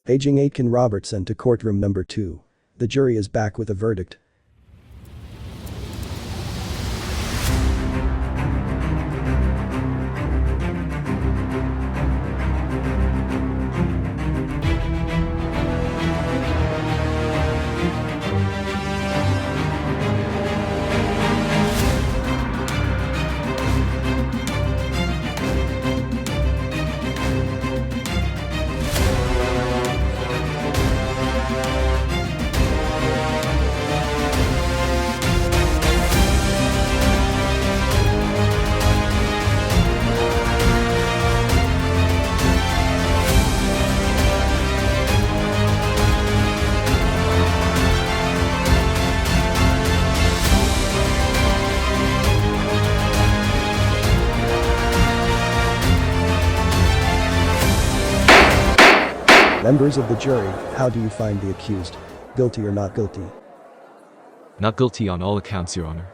Paging Aitken Robertson to courtroom number 2. The jury is back with a verdict. Members of the jury, how do you find the accused? Guilty or not guilty? Not guilty on all accounts, Your Honor.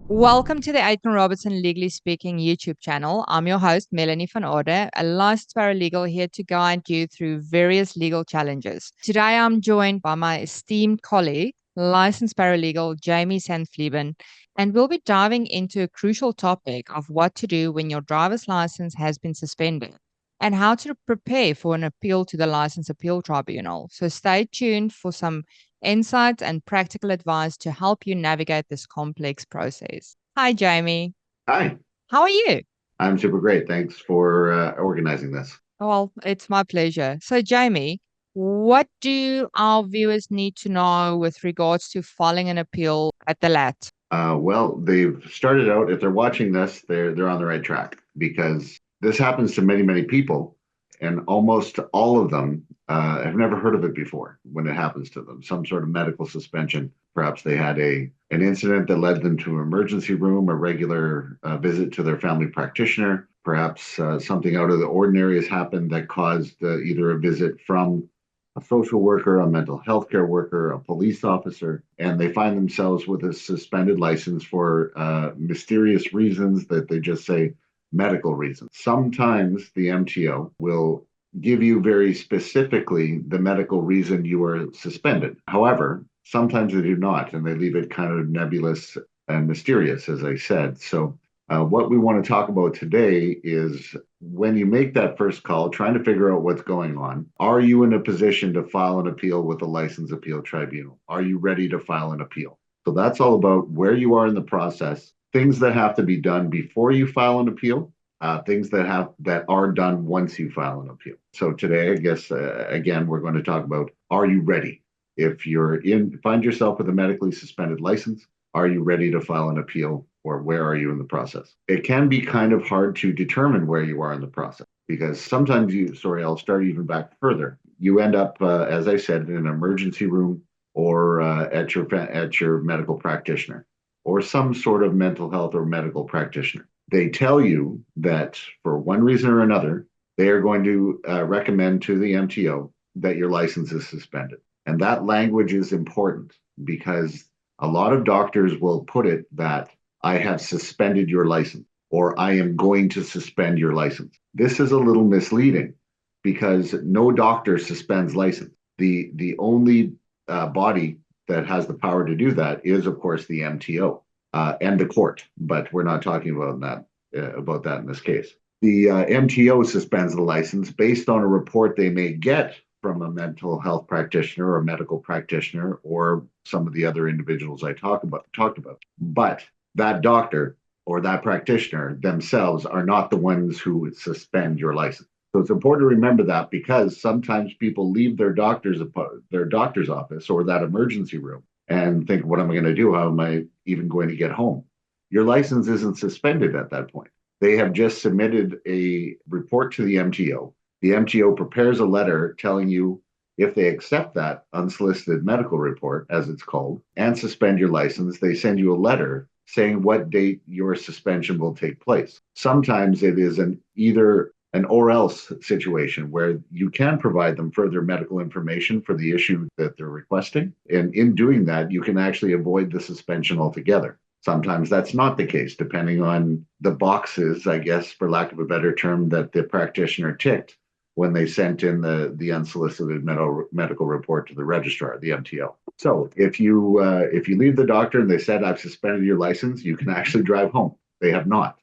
Welcome to the Aitken Robertson Legally Speaking YouTube channel. I'm your host, Melanie van Orde, a licensed paralegal here to guide you through various legal challenges. Today, I'm joined by my esteemed colleague, licensed paralegal Jamie Sanflieben, and we'll be diving into a crucial topic of what to do when your driver's license has been suspended and how to prepare for an appeal to the License Appeal Tribunal. So stay tuned for some insights and practical advice to help you navigate this complex process. Hi, Jamie. Hi, How are you? I'm super great. Thanks for organizing this. Well, it's my pleasure. So, Jamie, what do our viewers need to know with regards to filing an appeal at the LAT? Well, they've started out, if they're watching this, they're on the right track because this happens to many, many people, and almost all of them have never heard of it before when it happens to them. Some sort of medical suspension. Perhaps they had an incident that led them to an emergency room, a regular visit to their family practitioner. Perhaps something out of the ordinary has happened that caused either a visit from a social worker, a mental health care worker, a police officer, and they find themselves with a suspended license for mysterious reasons that they just say medical reasons. Sometimes the MTO will give you very specifically the medical reason you are suspended. However, sometimes they do not, and they leave it kind of nebulous and mysterious, as I said. So what we want to talk about today is when you make that first call, trying to figure out what's going on. Are you in a position to file an appeal with the License Appeal Tribunal? Are you ready to file an appeal? So that's all about where you are in the process, things that have to be done before you file an appeal, things that are done once you file an appeal. So today, I guess, again, we're going to talk about, are you ready? If find yourself with a medically suspended license, are you ready to file an appeal, or where are you in the process? It can be kind of hard to determine where you are in the process because sometimes I'll start even back further. You end up, as I said, in an emergency room or at your medical practitioner or some sort of mental health or medical practitioner. They tell you that for one reason or another, they are going to recommend to the MTO that your license is suspended. And that language is important because a lot of doctors will put it that I have suspended your license or I am going to suspend your license. This is a little misleading because no doctor suspends license. The only body that has the power to do that is, of course, the MTO and the court. But we're not talking about that in this case. The MTO suspends the license based on a report they may get from a mental health practitioner or a medical practitioner or some of the other individuals I talked about. But that doctor or that practitioner themselves are not the ones who suspend your license. So it's important to remember that because sometimes people leave their doctor's office or that emergency room and think, what am I going to do? How am I even going to get home? Your license isn't suspended at that point. They have just submitted a report to the MTO. The MTO prepares a letter telling you if they accept that unsolicited medical report, as it's called, and suspend your license, they send you a letter saying what date your suspension will take place. Sometimes it is either an or else situation where you can provide them further medical information for the issue that they're requesting. And in doing that, you can actually avoid the suspension altogether. Sometimes that's not the case, depending on the boxes, I guess, for lack of a better term, that the practitioner ticked when they sent in the unsolicited medical report to the registrar, the MTO. So if you leave the doctor and they said, I've suspended your license, you can actually drive home. They have not.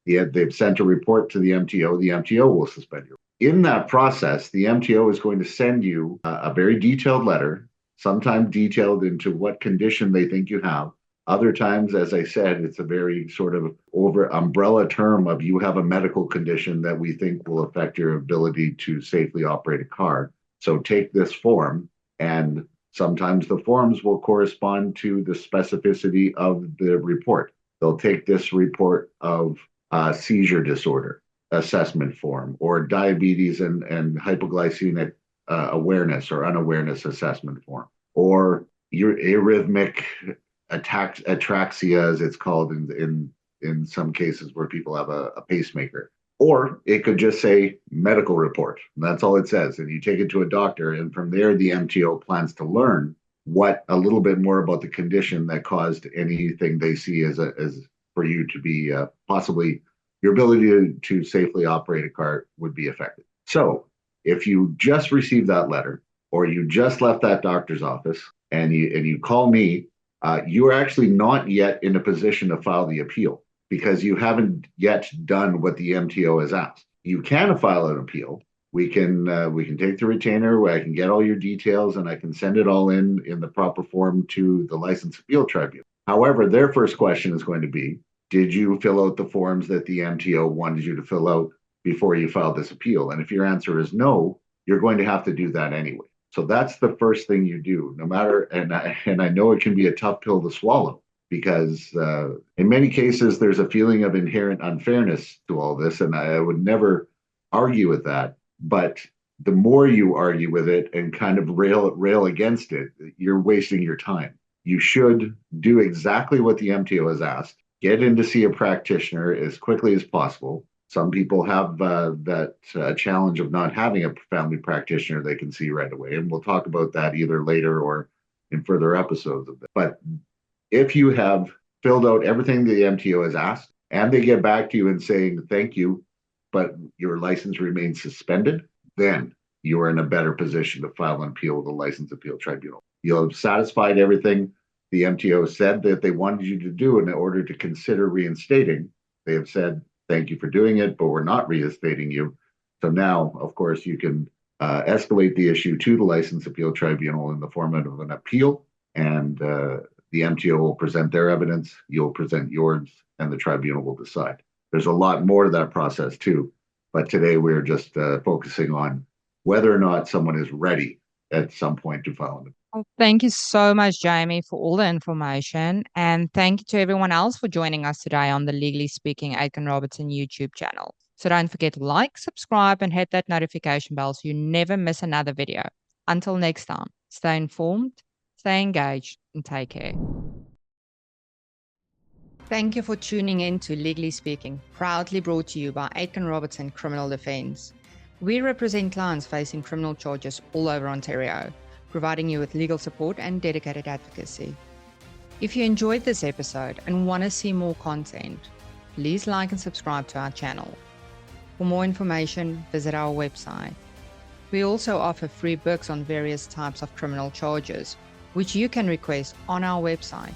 They've sent a report to the MTO. The MTO will suspend you. In that process, the MTO is going to send you a very detailed letter, sometimes detailed into what condition they think you have. Other times, as I said, it's a very sort of over umbrella term of you have a medical condition that we think will affect your ability to safely operate a car. So take this form, and sometimes the forms will correspond to the specificity of the report. They'll take this report of seizure disorder assessment form, or diabetes and hypoglycemic awareness or unawareness assessment form, or your arrhythmic atraxia, as it's called in some cases where people have a pacemaker. Or it could just say medical report. And that's all it says. And you take it to a doctor, and from there, the MTO plans to learn a little bit more about the condition that caused anything they see as for you to be possibly your ability to safely operate a car would be affected. So if you just received that letter, or you just left that doctor's office and you call me, you are actually not yet in a position to file the appeal, because you haven't yet done what the MTO has asked. You can file an appeal. We can take the retainer where I can get all your details and I can send it all in the proper form to the License Appeal Tribunal. However, their first question is going to be, did you fill out the forms that the MTO wanted you to fill out before you filed this appeal? And if your answer is no, you're going to have to do that anyway. So that's the first thing you do, no matter, and I know it can be a tough pill to swallow, because in many cases, there's a feeling of inherent unfairness to all this, and I would never argue with that. But the more you argue with it and kind of rail against it, you're wasting your time. You should do exactly what the MTO has asked. Get in to see a practitioner as quickly as possible. Some people have that challenge of not having a family practitioner they can see right away. And we'll talk about that either later or in further episodes of this. But if you have filled out everything the MTO has asked, and they get back to you and saying, thank you, but your license remains suspended, then you are in a better position to file an appeal with the License Appeal Tribunal. You'll have satisfied everything the MTO said that they wanted you to do in order to consider reinstating. They have said, thank you for doing it, but we're not reinstating you. So now, of course, you can escalate the issue to the License Appeal Tribunal in the format of an appeal, and the MTO will present their evidence, you'll present yours, and the tribunal will decide. There's a lot more to that process too, but today we're just focusing on whether or not someone is ready at some point to file an appeal. Well, thank you so much, Jamie, for all the information. And thank you to everyone else for joining us today on the Legally Speaking Aitken Robertson YouTube channel. So don't forget to like, subscribe, and hit that notification bell so you never miss another video. Until next time, stay informed, stay engaged, and take care. Thank you for tuning in to Legally Speaking, proudly brought to you by Aitken Robertson Criminal Defence. We represent clients facing criminal charges all over Ontario, providing you with legal support and dedicated advocacy. If you enjoyed this episode and want to see more content, please like and subscribe to our channel. For more information, visit our website. We also offer free books on various types of criminal charges, which you can request on our website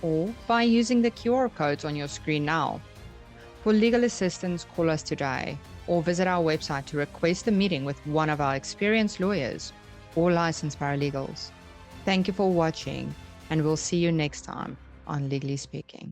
or by using the QR codes on your screen now. For legal assistance, call us today or visit our website to request a meeting with one of our experienced lawyers or licensed paralegals. Thank you for watching, and we'll see you next time on Legally Speaking.